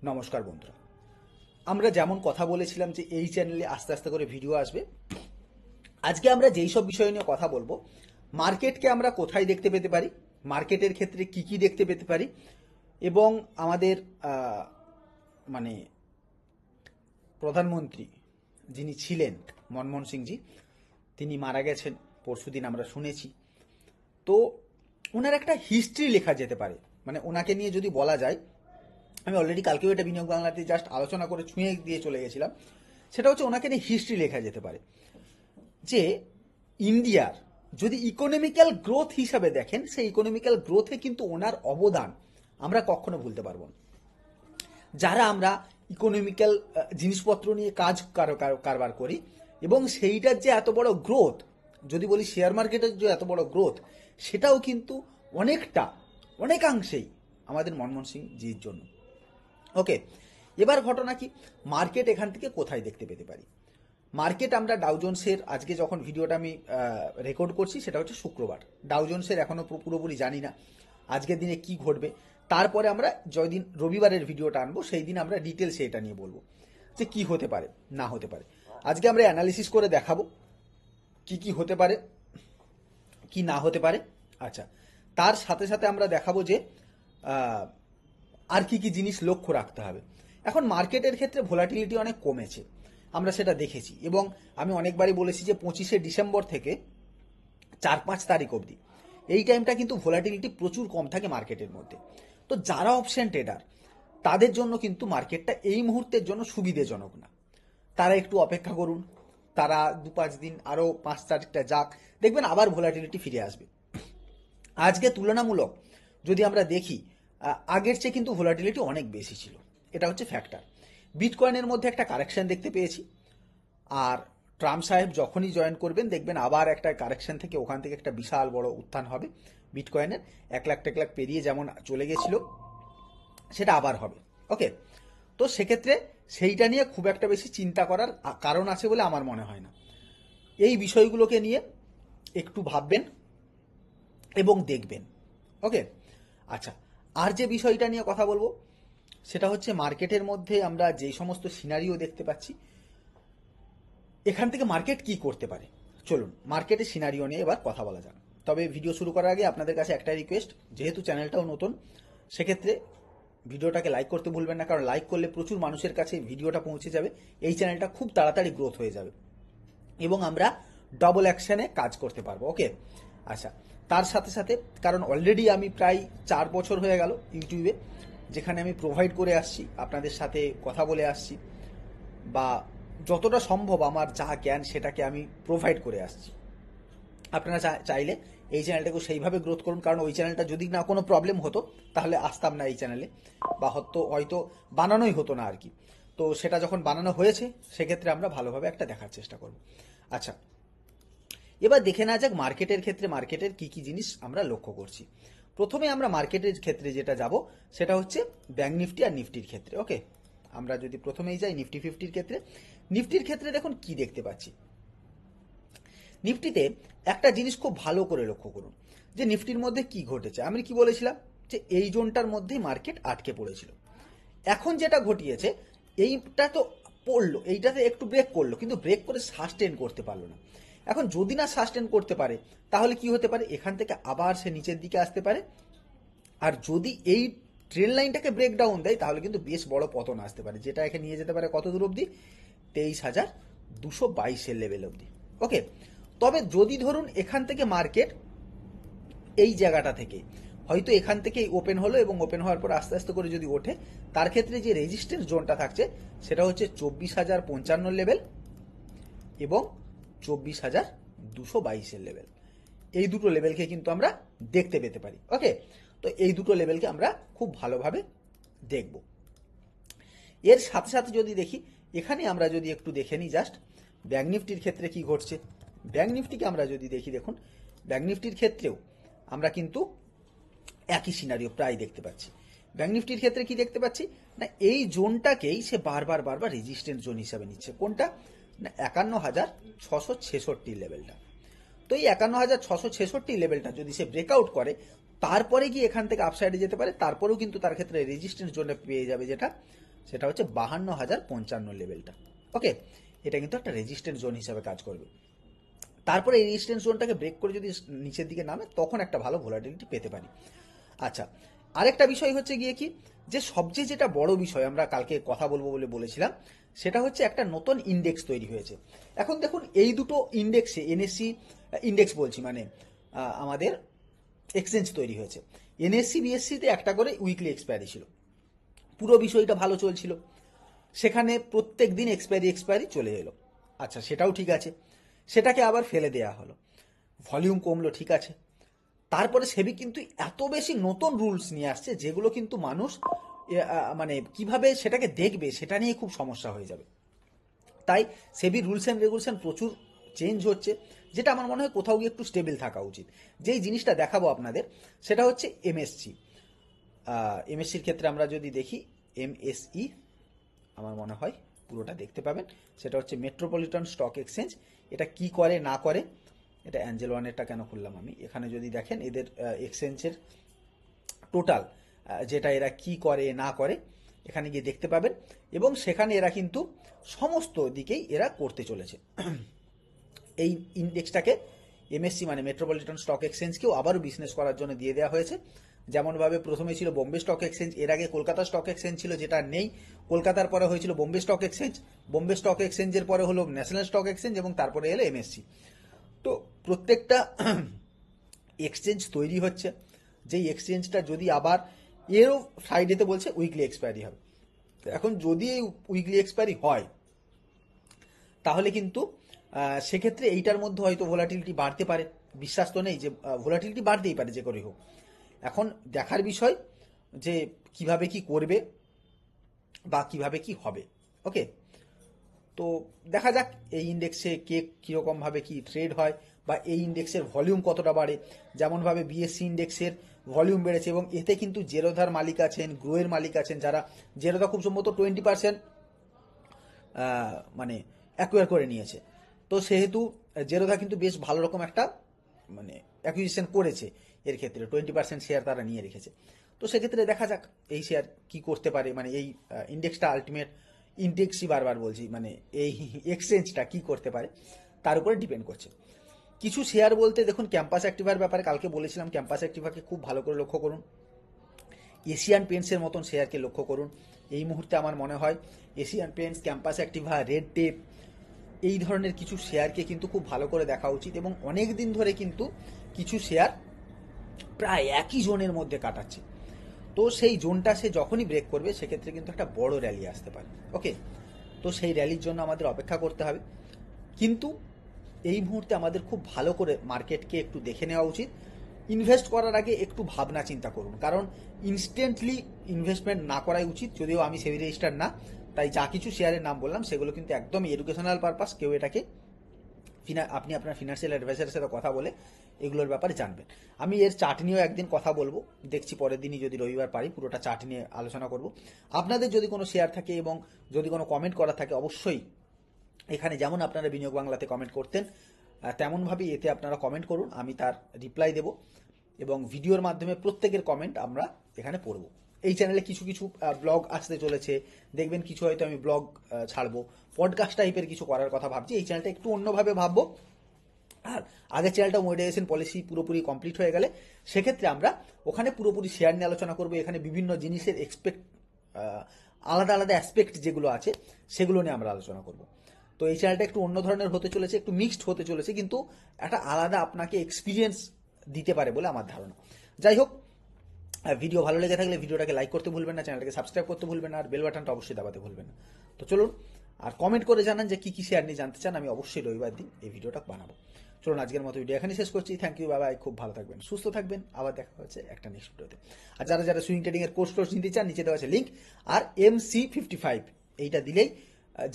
নমস্কার বন্ধুরা, আমরা যেমন কথা বলেছিলাম যে এই চ্যানেলে আস্তে আস্তে করে ভিডিও আসবে। আজকে আমরা যেই সব বিষয় নিয়ে কথা বলবো, মার্কেটকে আমরা কোথায় দেখতে পেতে পারি, মার্কেটের ক্ষেত্রে কি কি দেখতে পেতে পারি, এবং আমাদের মানে প্রধানমন্ত্রী যিনি ছিলেন মনমোহন সিংজি, তিনি মারা গেছেন পরশুদিন আমরা শুনেছি। তো ওনার একটা হিস্ট্রি লেখা যেতে পারে, মানে ওনাকে নিয়ে যদি বলা যায়, আমি অলরেডি কালকেও এটা বিনিয়োগ বাংলাতে জাস্ট আলোচনা করে ছুঁয়ে দিয়ে চলে গেছিলাম। সেটা হচ্ছে ওনাকে নিয়ে হিস্ট্রি লেখা যেতে পারে যে ইন্ডিয়ার যদি ইকোনমিক্যাল গ্রোথ হিসাবে দেখেন, সেই ইকোনমিক্যাল গ্রোথে কিন্তু ওনার অবদান আমরা কখনো ভুলতে পারবো না। যারা আমরা ইকোনমিক্যাল জিনিসপত্র নিয়ে কাজ কারবার করি, এবং সেইটার যে এত বড় গ্রোথ, যদি বলি শেয়ার মার্কেটের যে এত বড় গ্রোথ, সেটাও কিন্তু অনেকাংশেই আমাদের মনমোহন সিং জির জন্য। ওকে, এবার ঘটনা কি, মার্কেট এখান থেকে কোথায় দেখতে পেতে পারি? মার্কেট আমরা ডাউজন্সের, আজকে যখন ভিডিওটা আমি রেকর্ড করছি সেটা হচ্ছে শুক্রবার, ডাউজন্সের এখনো পুরোপুরি জানি না আজকের দিনে কি ঘটবে। তারপরে আমরা যেদিন রবিবারের ভিডিওটা আনবো সেই দিন আমরা ডিটেলসে এটা নিয়ে বলবো যে কি হতে পারে না হতে পারে। আজকে আমরা অ্যানালিসিস করে দেখাবো কি কি হতে পারে, কি না হতে পারে। আচ্ছা, তার সাথে সাথে আমরা দেখাবো যে আর কি কি জিনিস লক্ষ্য রাখতে হবে। এখন মার্কেটের ক্ষেত্রে ভোলাটিলিটি অনেক কমেছে, আমরা সেটা দেখেছি, এবং আমি অনেকবারই বলেছি যে 25শে ডিসেম্বর থেকে 4-5 তারিখ অবধি এই টাইমটা কিন্তু ভোলাটিলিটি প্রচুর কম থাকে মার্কেটের মধ্যে। তো যারা অপশন ট্রেডার, তাদের জন্য কিন্তু মার্কেটটা এই মুহূর্তের জন্য সুবিধাজনক না। তারা একটু অপেক্ষা করুন, তারা 2-5 দিন, আরও 5 তারিখটা যাক, দেখবেন আবার ভোলাটিলিটি ফিরে আসবে। আজকে তুলনামূলক যদি আমরা দেখি, আগের চেয়ে কিন্তু ভোলাটিলিটি অনেক বেশি ছিল, এটা হচ্ছে ফ্যাক্টর। বিটকয়েনের মধ্যে একটা কারেকশন দেখতে পেয়েছি, আর ট্রাম্প সাহেব যখনই জয়েন করবেন দেখবেন আবার একটা কারেকশন থেকে ওখান থেকে একটা বিশাল বড় উত্থান হবে বিটকয়েনের। 1 লাখ পেরিয়ে যেমন চলে গেছিল সেটা আবার হবে। ওকে, তো সেক্ষেত্রে সেইটা নিয়ে খুব একটা বেশি চিন্তা করার কারণ আছে বলে আমার মনে হয় না। এই বিষয়গুলোকে নিয়ে একটু ভাববেন এবং দেখবেন। ওকে, আচ্ছা, আর যে বিষয়টা নিয়ে কথা বলবো সেটা হচ্ছে মার্কেটের মধ্যে আমরা যেই সমস্ত সিনারিও দেখতে পাচ্ছি, এখান থেকে মার্কেট কি করতে পারে। চলুন মার্কেটের সিনারিও নিয়ে এবার কথা বলা যাক। তবে ভিডিও শুরু করার আগে আপনাদের কাছে একটা রিকোয়েস্ট, যেহেতু চ্যানেলটাও নতুন, সেক্ষেত্রে ভিডিওটাকে লাইক করতে ভুলবেন না, কারণ লাইক করলে প্রচুর মানুষের কাছে ভিডিওটা পৌঁছে যাবে, এই চ্যানেলটা খুব তাড়াতাড়ি গ্রোথ হয়ে যাবে এবং আমরা ডবল অ্যাকশনে কাজ করতে পারবো। ওকে, আচ্ছা, তার সাথে সাথে, কারণ অলরেডি আমি প্রায় 4 বছর হয়ে গেল ইউটিউবে, যেখানে আমি প্রোভাইড করে আসছি, আপনাদের সাথে কথা বলে আসছি, বা যতটা সম্ভব আমার যা জ্ঞান সেটাকে আমি প্রোভাইড করে আসছি। আপনারা চাইলে এই চ্যানেলটাকে সেইভাবে গ্রোথ করুন, কারণ ওই চ্যানেলটা যদি না কোনো প্রবলেম হতো তাহলে আসতাম না এই চ্যানেলে, বা হয়তো বানানোই হতো না আর কি। তো সেটা যখন বানানো হয়েছে সেক্ষেত্রে আমরা ভালোভাবে একটা দেখার চেষ্টা করব। আচ্ছা, এবার দেখে না যাক মার্কেটের ক্ষেত্রে মার্কেটের কি কি জিনিস আমরা লক্ষ্য করছি। প্রথমে আমরা মার্কেটের ক্ষেত্রে যেটা যাব সেটা হচ্ছে ব্যাংক নিফটি আর নিফটির ক্ষেত্রে। ওকে, আমরা যদি প্রথমেই যাই নিফটি 50-র ক্ষেত্রে, নিফটির ক্ষেত্রে দেখুন কি দেখতে পাচ্ছি। নিফটিতে একটা জিনিস খুব ভালো করে লক্ষ্য করুন যে নিফটির মধ্যে কি ঘটেছে। আমি কি বলেছিলাম যে এই জোনটার মধ্যেই মার্কেট আটকে পড়েছিল। এখন যেটা ঘটিয়েছে, এইটা তো পড়লো, এইটাতে একটু ব্রেক করলো, কিন্তু ব্রেক করে সাস্টেন করতে পারলো না। এখন যদি না সাস্টেন করতে পারে তাহলে কি হতে পারে, এখান থেকে আবার সে নিচের দিকে আসতে পারে। আর যদি এই ট্রেন লাইনটাকে ব্রেক ডাউন দেয় তাহলে কিন্তু বেশ বড় পতন আসতে পারে, যেটা এখানে নিয়ে যেতে পারে কত দূর অবধি, 23,222-এর লেভেল অবধি। ওকে, তবে যদি ধরুন এখান থেকে মার্কেট এই জায়গাটা থেকে হয়তো এখান থেকেই ওপেন হলো এবং ওপেন হওয়ার পর আস্তে আস্তে করে যদি ওঠে, তার ক্ষেত্রে যে রেজিস্ট্যান্স জোনটা থাকছে সেটা হচ্ছে 24,055 লেভেল এবং 24,222-এর লেভেল। এই দুটো লেভেলকে কিন্তু আমরা দেখতে পেতে পারি। ওকে, তো এই দুটো লেভেলকে আমরা খুব ভালোভাবে দেখব। এর সাথে সাথে যদি দেখি, এখানে আমরা যদি একটু দেখে নিই জাস্ট ব্যাংক নিফটির ক্ষেত্রে কি ঘটছে। ব্যাংক নিফটিকে আমরা যদি দেখি, দেখুন ব্যাংক নিফটির ক্ষেত্রেও আমরা কিন্তু একই সিনারিও প্রায় দেখতে পাচ্ছি। ব্যাংক নিফটির ক্ষেত্রে কি দেখতে পাচ্ছি না, এই জোনটাকেই সে বারবার রেজিস্ট্যান্স জোন হিসাবে নিচ্ছে। কোনটা না, 51,666 লেভেলটা। তো এই 51,666 লেভেলটা যদি সে ব্রেকআউট করে, তারপরে গিয়ে এখান থেকে আপসাইডে যেতে পারে, তারপরেও কিন্তু তার ক্ষেত্রে রেজিস্ট্যান্স জোনে পেয়ে যাবে যেটা সেটা হচ্ছে 52,055 লেভেলটা। ওকে, এটা কিন্তু একটা রেজিস্ট্যান্স জোন হিসাবে কাজ করবে। তারপরে এই রেজিস্ট্যান্স জোনটাকে ব্রেক করে যদি নিচের দিকে নামে তখন একটা ভালো ভোলাটিলিটি পেতে পারি। আচ্ছা, আরেকটা বিষয় হচ্ছে গিয়ে কি, যে সবচেয়ে যেটা বড় বিষয় আমরা কালকে কথা বলবো বলে বলেছিলাম, সেটা হচ্ছে একটা নতুন ইন্ডেক্স তৈরি হয়েছে। এখন দেখুন এই দুটো ইন্ডেক্সে, এনএসসি ইন্ডেক্স বলছি মানে আমাদের এক্সচেঞ্জ তৈরি হয়েছে। এনএসসি বিএসসিতে একটা করে উইকলি এক্সপায়ারি ছিল, পুরো বিষয়টা ভালো চলছিল, সেখানে প্রত্যেক দিন এক্সপায়ারি চলে এলো। আচ্ছা, সেটাও ঠিক আছে, সেটাকে আবার ফেলে দেয়া হলো, ভলিউম কমলো, ঠিক আছে। তারপরে সেবি কিন্তু এত বেশি নতুন রুলস নিয়ে আসছে যেগুলো কিন্তু মানুষ মানে কিভাবে সেটাকে দেখবে সেটা নিয়ে খুব সমস্যা হয়ে যাবে। তাই সেবি রুলস অ্যান্ড রেগুলেশন প্রচুর চেঞ্জ হচ্ছে, যেটা আমার মনে হয় কোথাও গিয়ে একটু স্টেবল থাকা উচিত। যেই জিনিসটা দেখাবো আপনাদের সেটা হচ্ছে এমএসসি। এমএসসির ক্ষেত্রে আমরা যদি দেখি এমএসই, আমার মনে হয় পুরোটা দেখতে পাবেন, সেটা হচ্ছে মেট্রোপলিটন স্টক এক্সচেঞ্জ। এটা কি করে না করে, এটা অ্যাঞ্জেল ওয়ানেরটা কেন খুললাম আমি, এখানে যদি দেখেন এদের এক্সচেঞ্জের টোটাল যেটা এরা কি করে না করে এখানে গিয়ে দেখতে পাবেন, এবং সেখানে এরা কিন্তু সমস্ত দিকেই এরা করতে চলেছে। এই ইন্ডেক্সটাকে এমএসসি মানে মেট্রোপলিটন স্টক এক্সচেঞ্জকেও আবারও বিজনেস করার জন্য দিয়ে দেওয়া হয়েছে। যেমনভাবে প্রথমে ছিল বোম্বে স্টক এক্সচেঞ্জ, এর আগে কলকাতা স্টক এক্সচেঞ্জ ছিল যেটা নেই, কলকাতার পরে হয়েছিল Bombay stock exchange, Bombay stock এক্সচেঞ্জের পরে হলো ন্যাশনাল স্টক এক্সচেঞ্জ, এবং তারপরে এলো এমএসসি। তো প্রত্যেকটা এক্সচেঞ্জ তৈরি হচ্ছে, যেই এক্সচেঞ্জটা যদি আবার এরও ফ্রাইডেতে বলছে উইকলি এক্সপায়ারি হবে। এখন যদি এই উইকলি এক্সপায়ারি হয় তাহলে কিন্তু সেক্ষেত্রে এইটার মধ্যে হয়তো ভোলাটিলিটি বাড়তে পারে, বিশ্বাস তো নেই যে ভোলাটিলিটি বাড়তেই পারে যে করে হোক। এখন দেখার বিষয় যে কিভাবে কি করবে বা কিভাবে কি হবে। ওকে, তো দেখা যাক এই ইন্ডেক্সে কে কীরকমভাবে কি ট্রেড হয়, বা এই ইন্ডেক্সের ভলিউম কতটা বাড়ে। যেমনভাবে বিএসসি ইন্ডেক্সের ভলিউম বেড়েছে এবং এতে কিন্তু জেরোধার মালিক আছেন, গ্রোয়ের মালিক আছেন, যারা জেরোধা খুব সম্ভবত 20% মানে অ্যাকোয়ার করে নিয়েছে। তো সেহেতু জেরোধা কিন্তু বেশ ভালো রকম একটা মানে অ্যাকুইজিশন করেছে, এর ক্ষেত্রে 20% শেয়ার তারা নিয়ে রেখেছে। তো সেক্ষেত্রে দেখা যাক এই শেয়ার কি করতে পারে, মানে এই ইন্ডেক্সটা আলটিমেট ইন্ডেক্সই বারবার বলছি, মানে এই এক্সচেঞ্জটা কি করতে পারে তার উপরে ডিপেন্ড করছে। কিছু শেয়ার বলতে দেখুন ক্যাম্পাস অ্যাক্টিভার ব্যাপারে কালকে বলেছিলাম, ক্যাম্পাস অ্যাক্টিভাকে খুব ভালো করে লক্ষ্য করুন, এশিয়ান পেন্টসের মতন শেয়ারকে লক্ষ্য করুন। এই মুহূর্তে আমার মনে হয় Asian Paints, Campus Activa, Red Tape, এই ধরনের কিছু শেয়ারকে কিন্তু খুব ভালো করে দেখা উচিত। এবং অনেক দিন ধরে কিন্তু কিছু শেয়ার প্রায় একই জোনের মধ্যে কাটাচ্ছে, তো সেই জোনটা সে যখনই ব্রেক করবে সেক্ষেত্রে কিন্তু একটা বড় র্যালি আসতে পারে। ওকে, তো সেই র্যালির জন্য আমাদের অপেক্ষা করতে হবে, কিন্তু এই মুহূর্তে আমাদের খুব ভালো করে মার্কেটকে একটু দেখে নেওয়া উচিত। ইনভেস্ট করার আগে একটু ভাবনা চিন্তা করুন, কারণ ইনস্ট্যান্টলি ইনভেস্টমেন্ট না করাই উচিত। যদিও আমি সেভি রেজিস্টার না, তাই যা কিছু শেয়ারের নাম বললাম সেগুলো কিন্তু একদম এডুকেশনাল পারপাস, কেউ এটাকে আপনি আপনার ফিনান্সিয়াল অ্যাডভাইজারের সাথে কথা বলে এগুলোর ব্যাপারে জানবেন। আমি এর চার্ট নিয়েও একদিন কথা বলবো, দেখছি পরের দিনই যদি রবিবার পারি পুরোটা চার্ট নিয়ে আলোচনা করব। আপনাদের যদি কোনো শেয়ার থাকে এবং যদি কোনো কমেন্ট করা থাকে অবশ্যই এখানে যেমন আপনারা বিনিয়োগ বাংলাতে কমেন্ট করতেন তেমনভাবেই এতে আপনারা কমেন্ট করুন, আমি তার রিপ্লাই দেব এবং ভিডিওর মাধ্যমে প্রত্যেকের কমেন্ট আমরা এখানে পড়ব। এই চ্যানেলে কিছু কিছু ব্লগ আসতে চলেছে, দেখবেন কিছু হয়তো আমি ব্লগ ছাড়বো, পডকাস্ট টাইপের কিছু করার কথা ভাবছি। এই চ্যানেলটা একটু অন্যভাবে ভাববো, আর আগের চ্যানেলটা মনিটাইজেশন পলিসি পুরোপুরি কমপ্লিট হয়ে গেলে সেক্ষেত্রে আমরা ওখানে পুরোপুরি শেয়ার নিয়ে আলোচনা করবো। এখানে বিভিন্ন জিনিসের আলাদা আলাদা অ্যাসপেক্ট যেগুলো আছে সেগুলো নিয়ে আমরা আলোচনা করব। তো এই চ্যানেলটা একটু অন্য ধরনের হতে চলেছে, একটু মিক্সড হতে চলেছে, কিন্তু একটা আলাদা আপনাকে এক্সপিরিয়েন্স দিতে পারে বলে আমার ধারণা। যাই হোক, ভিডিও ভালো লেগে থাকলে ভিডিওটাকে লাইক করতে ভুলবেন না, চ্যানেলটাকে সাবস্ক্রাইব করতে ভুলবেন না, আর বেল বাটনটা অবশ্যই দাবাতে ভুলবেন না। তো চলুন, আর কমেন্ট করে জানান যে কী কী শেয়ার নিয়ে জানতে চান, আমি অবশ্যই রবিবার দিন এই ভিডিওটা বানাবো। চলুন, আজকের মতো ভিডিও এখানে শেষ করছি। থ্যাংক ইউ, বাবাই, খুব ভালো থাকবেন, সুস্থ থাকবেন, আবার দেখা হচ্ছে একটা নেক্সট ভিডিওতে। আর যারা যারা সুইং ট্রেডিং এর কোর্স নিতে চান নিচে দেওয়া আছে লিঙ্ক, আর MC55 এইটা দিলেই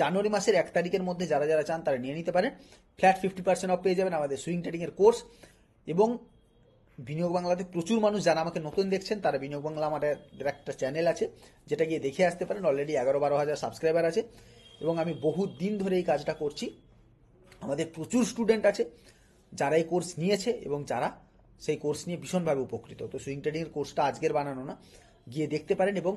জানুয়ারি মাসের 1 তারিখের মধ্যে যারা যারা চান তারা নিয়ে নিতে পারেন। ফ্ল্যাট 50% অফ পেয়ে যাবেন আমাদের সুইং ট্রেডিং এর কোর্স। এবং বিনিয়োগ বাংলাতে প্রচুর মানুষ যারা আমাকে নতুন দেখছেন তারা বিনিয়োগ বাংলা আমাদের একটা চ্যানেল আছে, যেটা গিয়ে দেখে আসতে পারেন। অলরেডি 11-12 হাজার সাবস্ক্রাইবার আছে এবং আমি বহু দিন ধরে এই কাজটা করছি। আমাদের প্রচুর স্টুডেন্ট আছে যারা এই কোর্স নিয়েছে এবং যারা সেই কোর্স নিয়ে ভীষণভাবে উপকৃত। তো সুইং ট্রেডিংয়ের কোর্সটা আজকের বানানো না, গিয়ে দেখতে পারেন এবং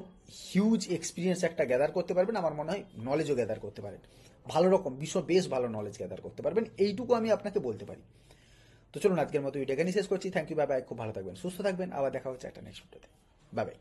হিউজ এক্সপিরিয়েন্স একটা গ্যাদার করতে পারবেন। আমার মনে হয় নলেজও গ্যাদার করতে পারেন, ভালো রকম বেশ ভালো নলেজ গ্যাদার করতে পারবেন, এইটুকু আমি আপনাকে বলতে পারি। তো চলুন আজকের মতো ভিডিও এখানেই শেষ করছি। Thank you, bye bye. খুব ভালো থাকবেন, সুস্থ থাকবেন, আবার দেখা হচ্ছে একটা নেক্সট ভিডিওতে। Bye bye.